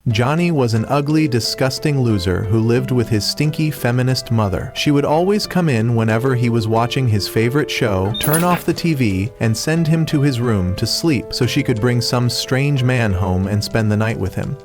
Johnny was an ugly, disgusting loser who lived with his stinky feminist mother. She would always come in whenever he was watching his favorite show, turn off the TV, and send him to his room to sleep so she could bring some strange man home and spend the night with him.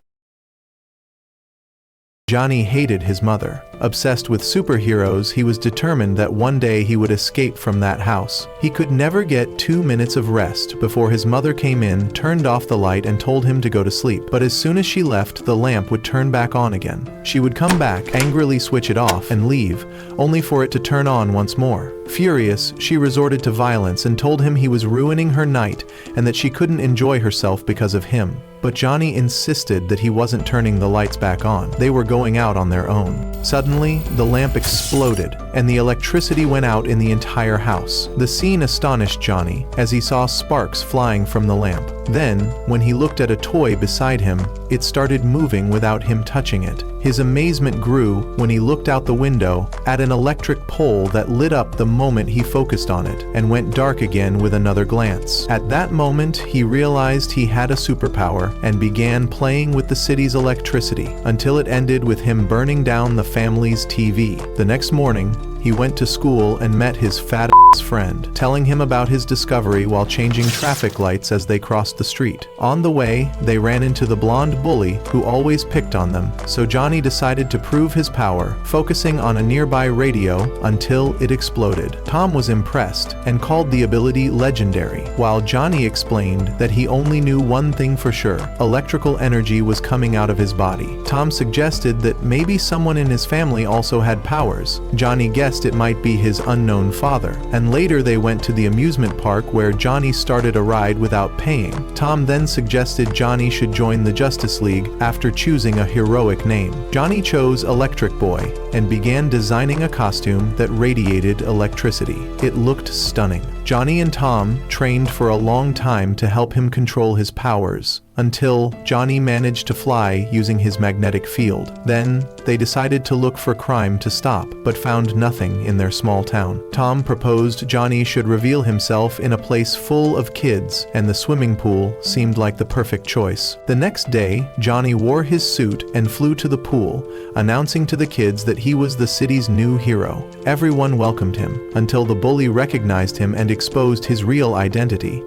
Johnny hated his mother. Obsessed with superheroes, he was determined that one day he would escape from that house. He could never get 2 minutes of rest before his mother came in, turned off the light, and told him to go to sleep. But as soon as she left, the lamp would turn back on again. She would come back, angrily switch it off, and leave, only for it to turn on once more. Furious, she resorted to violence and told him he was ruining her night and that she couldn't enjoy herself because of him. But Johnny insisted that he wasn't turning the lights back on. They were going out on their own. Suddenly, the lamp exploded, and the electricity went out in the entire house. The scene astonished Johnny, as he saw sparks flying from the lamp. Then, when he looked at a toy beside him, it started moving without him touching it. His amazement grew when he looked out the window at an electric pole that lit up the moment he focused on it, and went dark again with another glance. At that moment, he realized he had a superpower and began playing with the city's electricity, until it ended with him burning down the family's TV. The next morning, he went to school and met his fat-ass friend, telling him about his discovery while changing traffic lights as they crossed the street. On the way, they ran into the blonde bully who always picked on them, so Johnny decided to prove his power, focusing on a nearby radio until it exploded. Tom was impressed and called the ability legendary, while Johnny explained that he only knew one thing for sure: electrical energy was coming out of his body. Tom suggested that maybe someone in his family also had powers. Johnny guessed it might be his unknown father, and later they went to the amusement park where Johnny started a ride without paying. Tom then suggested Johnny should join the Justice League after choosing a heroic name. Johnny chose Electric Boy and began designing a costume that radiated electricity. It looked stunning. Johnny and Tom trained for a long time to help him control his powers, until Johnny managed to fly using his magnetic field. Then, they decided to look for crime to stop, but found nothing in their small town. Tom proposed Johnny should reveal himself in a place full of kids, and the swimming pool seemed like the perfect choice. The next day, Johnny wore his suit and flew to the pool, announcing to the kids that he was the city's new hero. Everyone welcomed him, until the bully recognized him and exposed his real identity.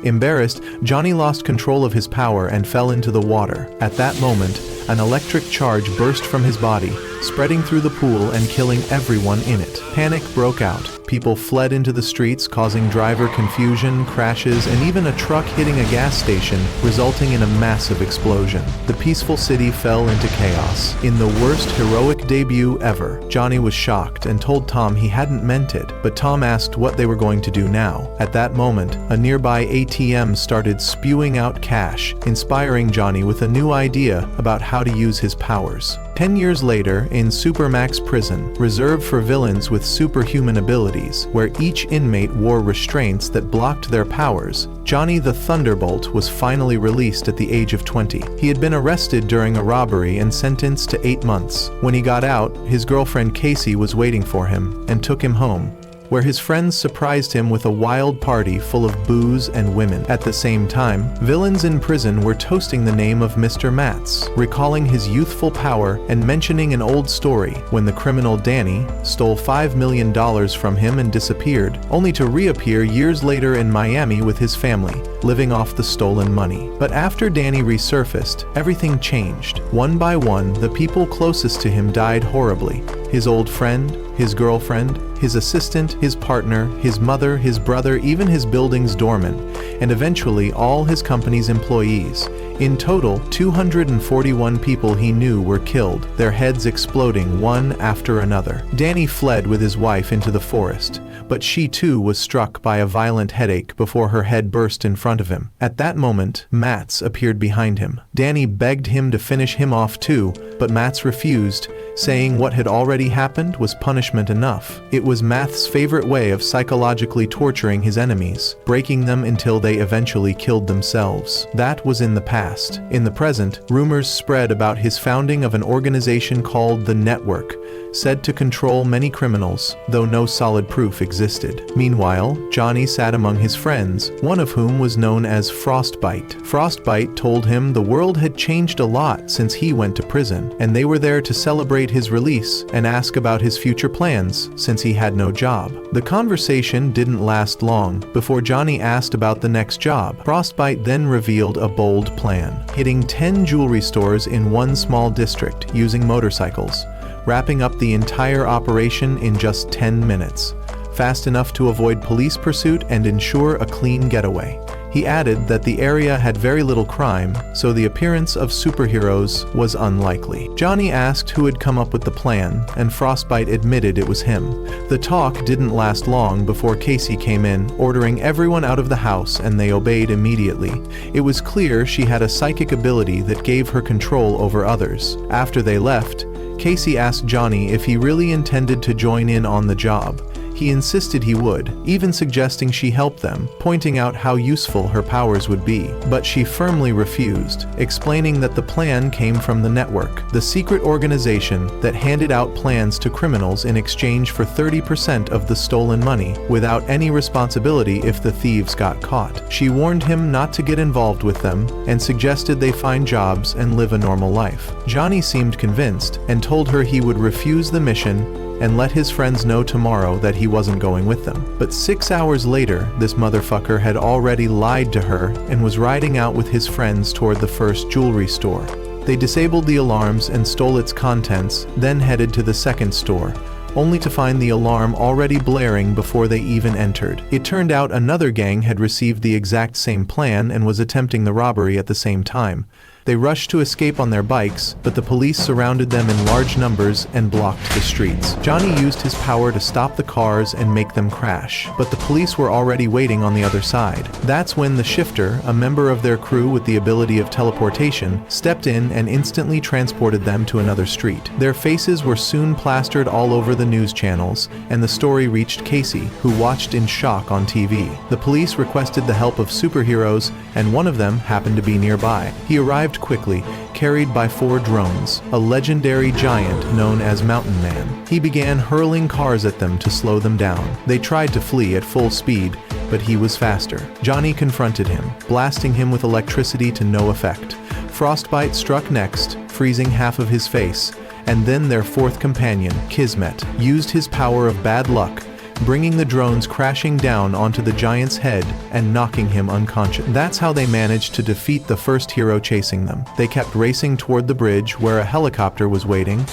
Embarrassed, Johnny lost control of his power and fell into the water. At that moment, an electric charge burst from his body, spreading through the pool and killing everyone in it. Panic broke out. People fled into the streets, causing driver confusion, crashes, and even a truck hitting a gas station, resulting in a massive explosion. The peaceful city fell into chaos. In the worst heroic debut ever, Johnny was shocked and told Tom he hadn't meant it, but Tom asked what they were going to do now. At that moment, a nearby ATM started spewing out cash, inspiring Johnny with a new idea about how to use his powers. 10 years later, in Supermax Prison, reserved for villains with superhuman abilities, where each inmate wore restraints that blocked their powers, Johnny the Thunderbolt was finally released at the age of 20. He had been arrested during a robbery and sentenced to 8 months. When he got out, his girlfriend Casey was waiting for him and took him home, where his friends surprised him with a wild party full of booze and women. At the same time, villains in prison were toasting the name of Mr. Mats, recalling his youthful power and mentioning an old story when the criminal Danny stole $5 million from him and disappeared, only to reappear years later in Miami with his family, living off the stolen money. But after Danny resurfaced, everything changed. One by one, the people closest to him died horribly. His old friend, his girlfriend, his assistant, his partner, his mother, his brother, even his building's doorman, and eventually all his company's employees. In total, 241 people he knew were killed, their heads exploding one after another. Danny fled with his wife into the forest, but she too was struck by a violent headache before her head burst in front of him. At that moment, Mats appeared behind him. Danny begged him to finish him off too, but Mats refused, saying what had already happened was punishment enough. It was Mats' favorite way of psychologically torturing his enemies, breaking them until they eventually killed themselves. That was in the past. In the present, rumors spread about his founding of an organization called The Network, said to control many criminals, though no solid proof existed. Meanwhile, Johnny sat among his friends, one of whom was known as Frostbite. Frostbite told him the world had changed a lot since he went to prison, and they were there to celebrate his release and ask about his future plans since he had no job. The conversation didn't last long before Johnny asked about the next job. Frostbite then revealed a bold plan, hitting 10 jewelry stores in one small district using motorcycles, wrapping up the entire operation in just 10 minutes, fast enough to avoid police pursuit and ensure a clean getaway. He added that the area had very little crime, so the appearance of superheroes was unlikely. Johnny asked who had come up with the plan, and Frostbite admitted it was him. The talk didn't last long before Casey came in, ordering everyone out of the house, and they obeyed immediately. It was clear she had a psychic ability that gave her control over others. After they left, Casey asked Johnny if he really intended to join in on the job. He insisted he would, even suggesting she help them, pointing out how useful her powers would be. But she firmly refused, explaining that the plan came from the network, the secret organization that handed out plans to criminals in exchange for 30% of the stolen money, without any responsibility if the thieves got caught. She warned him not to get involved with them, and suggested they find jobs and live a normal life. Johnny seemed convinced, and told her he would refuse the mission and let his friends know tomorrow that he wasn't going with them. But 6 hours later, this motherfucker had already lied to her and was riding out with his friends toward the first jewelry store. They disabled the alarms and stole its contents, then headed to the second store, only to find the alarm already blaring before they even entered. It turned out another gang had received the exact same plan and was attempting the robbery at the same time. They rushed to escape on their bikes, but the police surrounded them in large numbers and blocked the streets. Johnny used his power to stop the cars and make them crash, but the police were already waiting on the other side. That's when the Shifter, a member of their crew with the ability of teleportation, stepped in and instantly transported them to another street. Their faces were soon plastered all over the news channels, and the story reached Casey, who watched in shock on TV. The police requested the help of superheroes, and one of them happened to be nearby. He arrived quickly, carried by 4 drones, a legendary giant known as Mountain Man. He began hurling cars at them to slow them down. They tried to flee at full speed, but he was faster. Johnny confronted him, blasting him with electricity to no effect. Frostbite struck next, freezing half of his face, and then their fourth companion, Kismet, used his power of bad luck, bringing the drones crashing down onto the giant's head and knocking him unconscious. That's how they managed to defeat the first hero chasing them. They kept racing toward the bridge where a helicopter was waiting,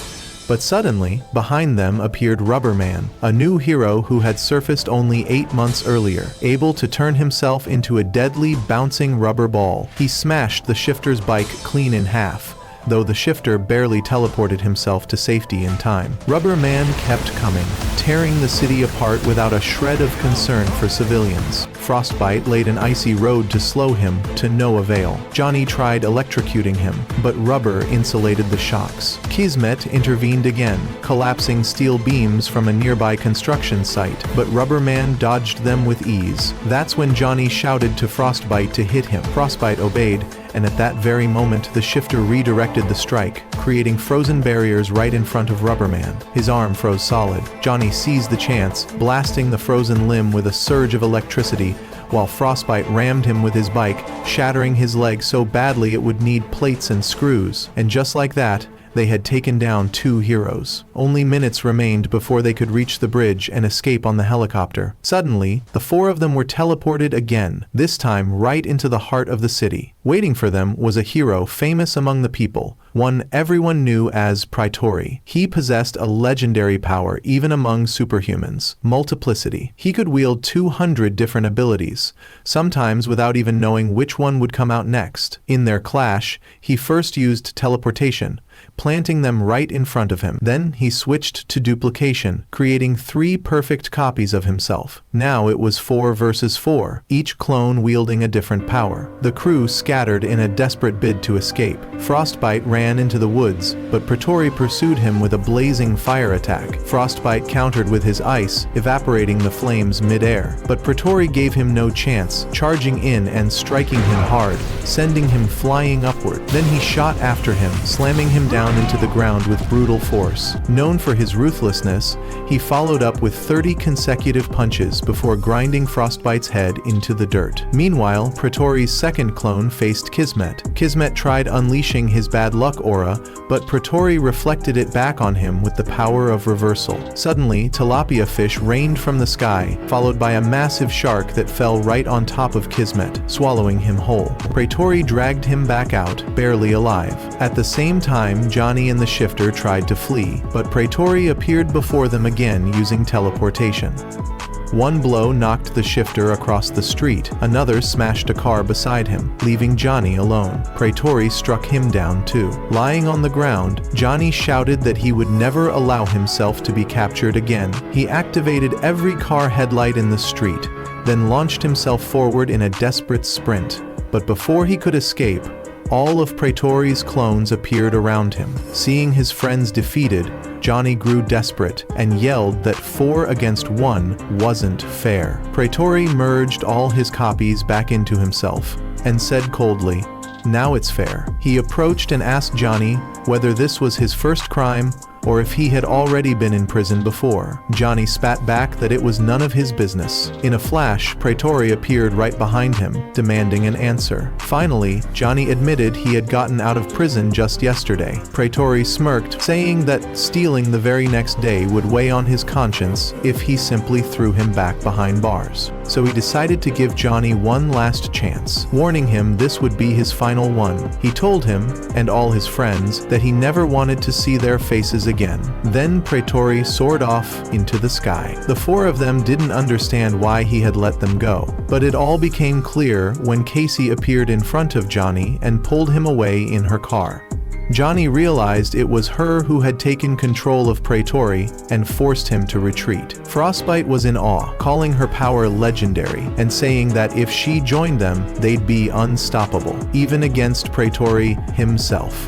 but suddenly, behind them appeared Rubber Man, a new hero who had surfaced only 8 months earlier, able to turn himself into a deadly, bouncing rubber ball. He smashed the Shifter's bike clean in half, though the Shifter barely teleported himself to safety in time. Rubber Man kept coming, tearing the city apart without a shred of concern for civilians. Frostbite laid an icy road to slow him, to no avail. Johnny tried electrocuting him, but Rubber insulated the shocks. Kismet intervened again, collapsing steel beams from a nearby construction site, but Rubber Man dodged them with ease. That's when Johnny shouted to Frostbite to hit him. Frostbite obeyed, and at that very moment the Shifter redirected the strike, creating frozen barriers right in front of Rubber Man. His arm froze solid. Johnny seized the chance, blasting the frozen limb with a surge of electricity, while Frostbite rammed him with his bike, shattering his leg so badly it would need plates and screws. And just like that, they had taken down 2 heroes. Only minutes remained before they could reach the bridge and escape on the helicopter. Suddenly, the 4 of them were teleported again, this time right into the heart of the city. Waiting for them was a hero famous among the people, one everyone knew as Praetori. He possessed a legendary power even among superhumans, multiplicity. He could wield 200 different abilities, sometimes without even knowing which one would come out next. In their clash, he first used teleportation, planting them right in front of him. Then he switched to duplication, creating 3 perfect copies of himself. Now it was 4 versus 4, each clone wielding a different power. The crew scattered scattered in a desperate bid to escape. Frostbite ran into the woods, but Praetori pursued him with a blazing fire attack. Frostbite countered with his ice, evaporating the flames mid-air. But Praetori gave him no chance, charging in and striking him hard, sending him flying upward. Then he shot after him, slamming him down into the ground with brutal force. Known for his ruthlessness, he followed up with 30 consecutive punches before grinding Frostbite's head into the dirt. Meanwhile, Praetori's second clone faced Kismet. Kismet tried unleashing his bad luck aura, but Praetori reflected it back on him with the power of reversal. Suddenly, tilapia fish rained from the sky, followed by a massive shark that fell right on top of Kismet, swallowing him whole. Praetori dragged him back out, barely alive. At the same time, Johnny and the Shifter tried to flee, but Praetori appeared before them again using teleportation. One blow knocked the Shifter across the street, another smashed a car beside him, leaving Johnny alone. Praetori struck him down too. Lying on the ground, Johnny shouted that he would never allow himself to be captured again. He activated every car headlight in the street, then launched himself forward in a desperate sprint. But before he could escape, all of Praetori's clones appeared around him. Seeing his friends defeated, Johnny grew desperate and yelled that 4 against 1 wasn't fair. Praetori merged all his copies back into himself and said coldly, "Now it's fair." He approached and asked Johnny whether this was his first crime or if he had already been in prison before. Johnny spat back that it was none of his business. In a flash, Praetori appeared right behind him, demanding an answer. Finally, Johnny admitted he had gotten out of prison just yesterday. Praetori smirked, saying that stealing the very next day would weigh on his conscience if he simply threw him back behind bars. So he decided to give Johnny one last chance, warning him this would be his final one. He told him, and all his friends, that he never wanted to see their faces again. Then Praetori soared off into the sky. The 4 of them didn't understand why he had let them go, but it all became clear when Casey appeared in front of Johnny and pulled him away in her car. Johnny realized it was her who had taken control of Praetori and forced him to retreat. Frostbite was in awe, calling her power legendary and saying that if she joined them, they'd be unstoppable, even against Praetori himself.